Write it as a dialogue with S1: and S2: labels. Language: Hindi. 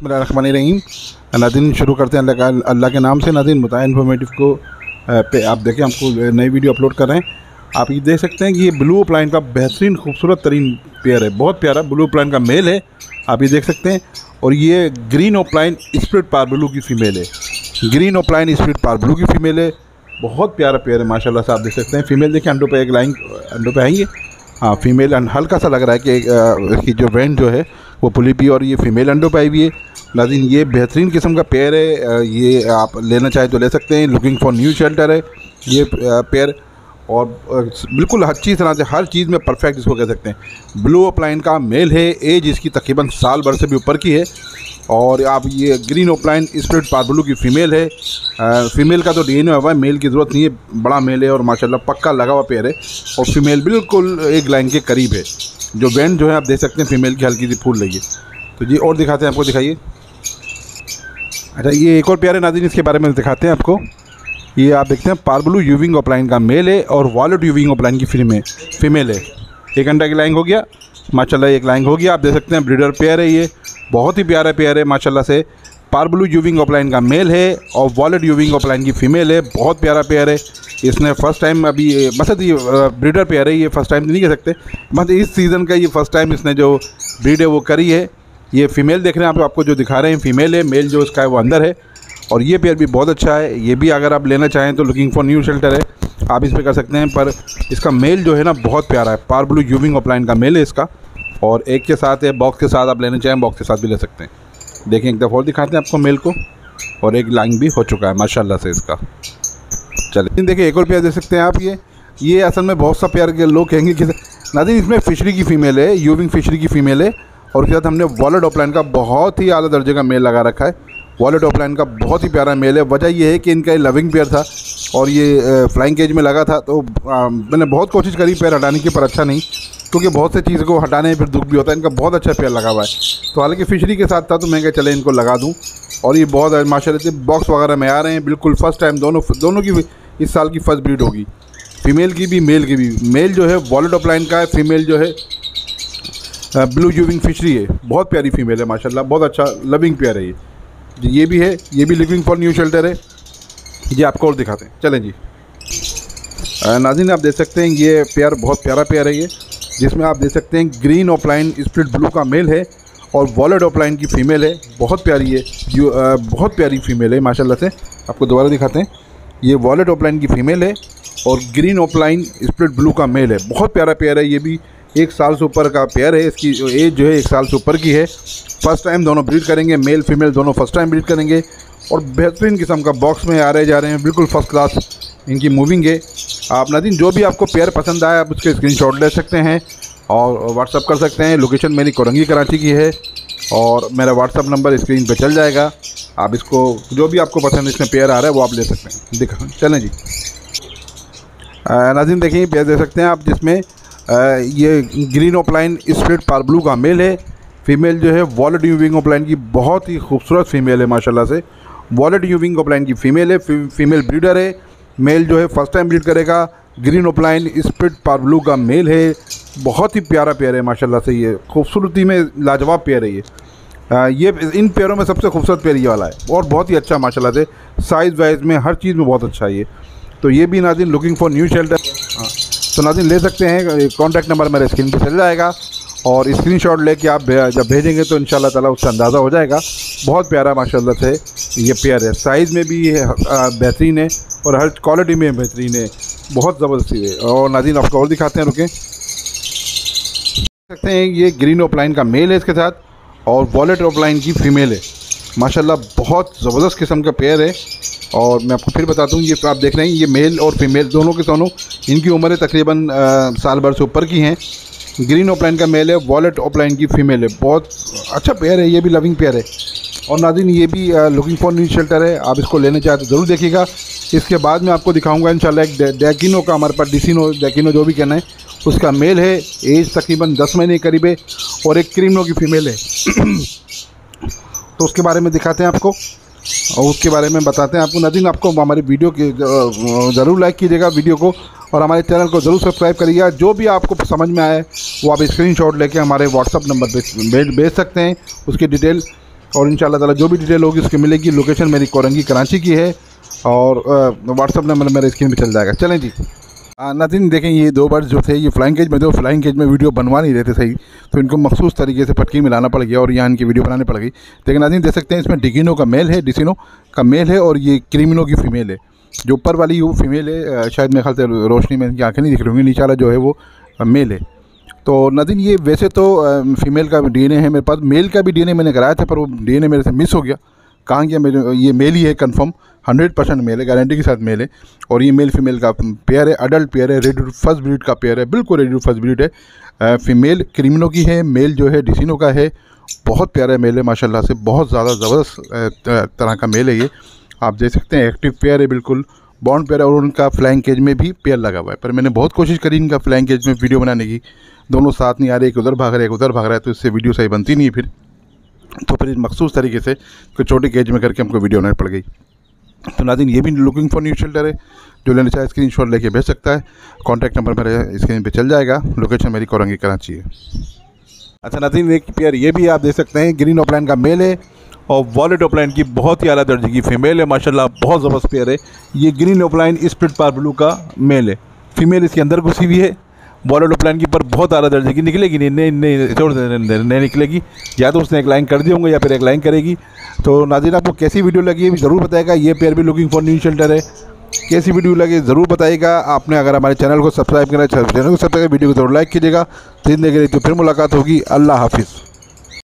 S1: बिस्मिल्लाहिर्रहमानिर्रहीम। नाज़रीन शुरू करते हैं अल्लाह के नाम से। नाज़रीन बताएं इन्फॉर्मेटिव को पे आप देखें, हमको नई वीडियो अपलोड कर रहे हैं। आप ये देख सकते हैं कि ये ब्लू अपलाइन का बेहतरीन खूबसूरत तरीन पेयर है, बहुत प्यारा ब्लू अपलाइन का मेल है, आप ये देख सकते हैं। और ये ग्रीन अपलाइन स्प्लिट पार ब्लू की फ़ीमेल है, ग्रीन अपलाइन स्प्लिट पार ब्लू की फ़ीमेल है। बहुत प्यारा पेयर है माशाल्लाह से, आप देख सकते हैं। फ़ीमेल देखिए अंडों पे एक लाइन अंडों पे आएंगे। हाँ, फीमेल हल्का सा लग रहा है कि इसकी जो वेंट जो है वो पुली भी, और ये फीमेल अंडों पे आई हुई है। नाज़रीन ये बेहतरीन किस्म का पेयर है, ये आप लेना चाहें तो ले सकते हैं। लुकिंग फॉर न्यू शेल्टर है ये पेयर, और बिल्कुल अच्छी तरह से हर चीज़ में परफेक्ट इसको कह सकते हैं। ब्लू अपलाइन का मेल है, एज इसकी तकरीबन साल भर से भी ऊपर की है। और आप ये ग्रीन अपलाइन स्प्लिट पार ब्लू की फ़ीमेल है। फ़ीमेल का तो डीएनए हुआ है, मेल की ज़रूरत नहीं है, बड़ा मेल है और माशाल्लाह पक्का लगा हुआ पेयर है। और फीमेल बिल्कुल एक लाइन के करीब है। जो वेंट जो है आप देख सकते हैं फीमेल की हल्की सी फूल रही है। तो जी और दिखाते हैं आपको, दिखाइए। अच्छा, ये एक और प्यारे नाज़रीन इसके बारे में दिखाते हैं आपको। ये आप देखते हैं पार ब्लू यूविंग अपलाइन का मेल है और वॉलेट यूविंग अपलाइन की फीमेल है। एक अंडा की लाइन हो गया माशाल्लाह, एक लाइन हो गया। आप देख सकते हैं ब्रीडर पेयर है, ये बहुत ही प्यारा पेयर है माशाल्लाह से। पार ब्लू यूविंग अपलाइन का मेल है और वॉलेट यूविंग अपलाइन की फ़ीमेल है। बहुत प्यारा पेयर है। इसने फ़र्स्ट टाइम अभी मतलब ये ब्रीडर पेयर है, ये फ़र्स्ट टाइम नहीं कह सकते, मतलब इस सीज़न का ये फ़र्स्ट टाइम इसने जो ब्रीड है वो करी है। ये फ़ीमेल देख रहे हैं आप, आपको जो दिखा रहे हैं फ़ीमेल है, मेल जो इसका है वो अंदर है। और ये पेयर भी बहुत अच्छा है, ये भी अगर आप लेना चाहें तो लुकिंग फॉर न्यू शेल्टर है, आप इस पर कर सकते हैं। पर इसका मेल जो है ना बहुत प्यारा है, पार ब्लू यूविंग अपलाइन का मेल है इसका। और एक के साथ है, बॉक्स के साथ आप लेना चाहें बॉक्स के साथ भी ले सकते हैं। देखें एक दफ़ा और दिखाते हैं आपको मेल को, और एक लाइन भी हो चुका है माशाल्लाह से इसका। चलिए देखिए एक और पेयर दे सकते हैं आप। ये असल में बहुत सा प्यार के लोग कहेंगे कि नाज़रीन इसमें फिशरी की फ़ीमेल है, यूविंग फिशरी की फ़ीमेल है। और उसके साथ हमने वॉलेट अपलाइन का बहुत ही आला दर्जे का मेल लगा रखा है। वॉलेट अपलाइन का बहुत ही प्यारा मेल है। वजह यह है कि इनका लविंग पेयर था और ये फ्लाइंग केज में लगा था, तो मैंने बहुत कोशिश करी पेयर हटाने की, पर अच्छा नहीं, क्योंकि बहुत से चीज़ को हटाने फिर दुख भी होता है। इनका बहुत अच्छा पेयर लगा हुआ है। तो हालांकि फिशरी के साथ था तो मैं क्या चले इनको लगा दूं। और ये बहुत माशाल्लाह से बॉक्स वगैरह में आ रहे हैं, बिल्कुल फ़र्स्ट टाइम दोनों की इस साल की फ़र्स्ट ब्रीड होगी, फ़ीमेल की भी मेल की भी। मेल जो है वॉलेट अपलाइन का है, फ़ीमेल जो है ब्लू यूविंग फिशरी है। बहुत प्यारी फ़ीमेल है माशाल्लाह, बहुत अच्छा लविंग पेयर है ये भी है, ये भी लुकिंग फॉर न्यू शेल्टर है। ये आपको और दिखाते हैं, चलें जी। नाज़रीन आप देख सकते हैं ये पेयर बहुत प्यारा पेयर है ये, जिसमें आप देख सकते हैं ग्रीन अपलाइन स्प्लिट ब्लू का मेल है और वॉलेट अपलाइन की फ़ीमेल है। बहुत प्यारी है, बहुत प्यारी फ़ीमेल है माशाल्लाह से। आपको दोबारा दिखाते हैं, ये वॉलेट अपलाइन की फ़ीमेल है और ग्रीन अपलाइन स्प्लिट ब्लू का मेल है। बहुत प्यारा पेयर है, ये भी 1 साल से ऊपर का पेयर है। इसकी एज जो है 1 साल से ऊपर की है। फ़र्स्ट टाइम दोनों ब्रीड करेंगे, मेल फीमेल दोनों फ़र्स्ट टाइम ब्रीड करेंगे। और बेहतरीन किस्म का बॉक्स में आ रहे जा रहे हैं, बिल्कुल फ़र्स्ट क्लास इनकी मूविंग है। आप नाज़रीन जो भी आपको पेयर पसंद आया आप उसके स्क्रीनशॉट ले सकते हैं और व्हाट्सअप कर सकते हैं। लोकेशन मेरी कोरंगी कराची की है और मेरा व्हाट्सअप नंबर स्क्रीन पे चल जाएगा। आप इसको जो भी आपको पसंद इसमें पेयर आ रहा है वो आप ले सकते हैं। दिखा चलें जी। नाज़रीन देखिए पेयर दे सकते हैं आप, जिसमें ये ग्रीन अपलाइन स्प्लिट पार ब्लू का मेल है। फ़ीमेल जो है वॉलेट यूविंग अपलाइन की बहुत ही खूबसूरत फ़ीमेल है माशाल्लाह से। वॉलेट यूविंग अपलाइन की फ़ीमेल है, फीमेल ब्रीडर है। मेल जो है फ़र्स्ट टाइम ब्रीड करेगा। ग्रीन अपलाइन स्प्लिट पार ब्लू का मेल है। बहुत ही प्यारा पेयर है माशाल्लाह से, ये खूबसूरती में लाजवाब पेयर है ये इन पेयरों में सबसे खूबसूरत पेयर ये वाला है और बहुत ही अच्छा माशाल्लाह से, साइज़ वाइज में हर चीज़ में बहुत अच्छा है ये। तो ये भी नाज़रीन लुकिंग फॉर न्यू शेल्टर, तो नाज़रीन ले सकते हैं। कॉन्टैक्ट नंबर मेरे स्क्रीन पर चल जाएगा और स्क्रीनशॉट लेके आप जब भेजेंगे तो इंशाल्लाह ताला उससे अंदाज़ा हो जाएगा। बहुत प्यारा माशाल्लाह से ये पेयर है, साइज़ में भी बेहतरीन है और हर क्वालिटी में बेहतरीन है, बहुत ज़बरदस्त है। और नाज़रीन आपको और दिखाते हैं, रुकें। सकते हैं ये ग्रीन अपलाइन का मेल है इसके साथ और वॉलेट अपलाइन की फ़ीमेल है। माशाल्लाह बहुत ज़बरदस्त किस्म का पेयर है। और मैं आपको फिर बता दूं, ये आप देख रहे हैं ये मेल और फीमेल दोनों के दोनों, इनकी उम्रें तकरीबन साल भर से ऊपर की हैं। ग्रीन अपलाइन का मेल है, वॉलेट अपलाइन की फ़ीमेल है। बहुत अच्छा पेयर है, ये भी लविंग पेयर है। और नाज़रीन ये भी लुकिंग फॉर न्यू शेल्टर है, आप इसको लेना चाहते तो ज़रूर देखिएगा। इसके बाद मैं आपको दिखाऊंगा इंशाल्लाह एक डेकिनो का, हमारे पास डिसिनो डेकिनो जो भी कहना है, उसका मेल है, एज तकरीबन 10 महीने के करीब है और एक क्रीमनो की फ़ीमेल है। तो उसके बारे में दिखाते हैं आपको और उसके बारे में बताते हैं आपको। नाज़रीन आपको हमारी वीडियो के ज़रूर लाइक कीजिएगा वीडियो को और हमारे चैनल को ज़रूर सब्सक्राइब करिएगा। जो भी आपको समझ में आए वो आप स्क्रीनशॉट लेके हमारे व्हाट्सअप नंबर पे भेज सकते हैं, उसकी डिटेल और इंशाल्लाह ताला जो भी डिटेल होगी उसकी मिलेगी। लोकेशन मेरी कोरंगी कराची की है और व्हाट्सअप नंबर मेरे स्क्रीन पे चल जाएगा। चलें जी। नाज़रीन देखें, ये 2 बर्ड्स जो थे ये फ्लाइंग केज में थे, फ्लाइंग केज में वीडियो बनवा नहीं रहे थे सही, तो इनको मखसूस तरीके से पटकी मिलाना पड़ गया और यहाँ इनकी वीडियो बनाने पड़ गई। लेकिन नाज़रीन देख सकते हैं इसमें डिगिनो का मेल है, डिसिनो का मेल है और ये क्रीमिनो की फ़ीमेल है। जो ऊपर वाली वो फीमेल है, शायद मेरे ख्याल से रोशनी में इनकी आँखें नहीं दिख रही होंगी, नीचे वाला जो है वो मेल है। तो नाज़रीन ये वैसे तो फीमेल का डीएनए है मेरे पास, मेल का भी डीएनए मैंने कराया था पर वो डीएनए मेरे से मिस हो गया। कहाँ गया मेरे, ये मेल ही है कंफर्म, 100% मेल है, गारंटी के साथ मेल है। और ये मेल फीमेल का पेयर है, अडल्ट पेयर है, रेडी टू फर्स्ट ब्रीड का पेयर है, बिल्कुल रेडी टू फर्स्ट ब्रीड है। फीमेल क्रीमिनो की है, मेल जो है डिसिनो का है। बहुत प्यारा मेल है माशाल्लाह से, बहुत ज़्यादा ज़बरदस्त तरह का मेल है ये। आप देख सकते हैं एक्टिव पेयर है, बिल्कुल बॉन्ड पेयर है और उनका फ्लाइंग केज में भी पेयर लगा हुआ है। पर मैंने बहुत कोशिश करी इनका फ्लाइंग केज में वीडियो बनाने की, दोनों साथ नहीं आ रहे, एक उधर भाग रहा है एक उधर भाग रहा है, तो इससे वीडियो सही बनती नहीं है। फिर मखसूस तरीके से कोई छोटे केज में करके हमको वीडियो बनानी पड़ गई। तो नाज़रीन ये भी लुकिंग फॉर न्यू शेल्टर है, जो लेना चाहे स्क्रीनशॉट लेके भेज सकता है। कॉन्टैक्ट नंबर मेरे स्क्रीन पे चल जाएगा, लोकेशन मेरी कोरंगी कराची है। अच्छा नाज़रीन एक पेयर ये भी आप देख सकते हैं, ग्रीन ऑफलाइन का मेल है और वॉलेट ऑफलाइन की बहुत ही आला दर्जे की फीमेल है, माशाल्लाह बहुत ज़बरदस्त पेयर है। ये ग्रीन ऑफलाइन स्प्लिट पार ब्लू का मेल है, फीमेल इसके अंदर घुसी हुई है। वॉलेट ऑफलाइन की पर बहुत आला दर्जे की निकलेगी नहीं छोड़ नहीं निकलेगी, या तो उसने एक लाइन कर दिए होंगे या फिर एक लाइन करेगी। तो नाज़रीन आपको कैसी वीडियो लगी है ज़रूर बताएगा। ये पेयर भी लुकिंग फॉर न्यू शेल्टर है, कैसी वीडियो लगी ज़रूर बताइएगा। आपने अगर हमारे चैनल को सब्सक्राइब करना है, चैनल को सब्सक्राइब, वीडियो को ज़रूर लाइक कीजिएगा। जिंदगी तो फिर मुलाकात होगी। अल्लाह हाफिज़।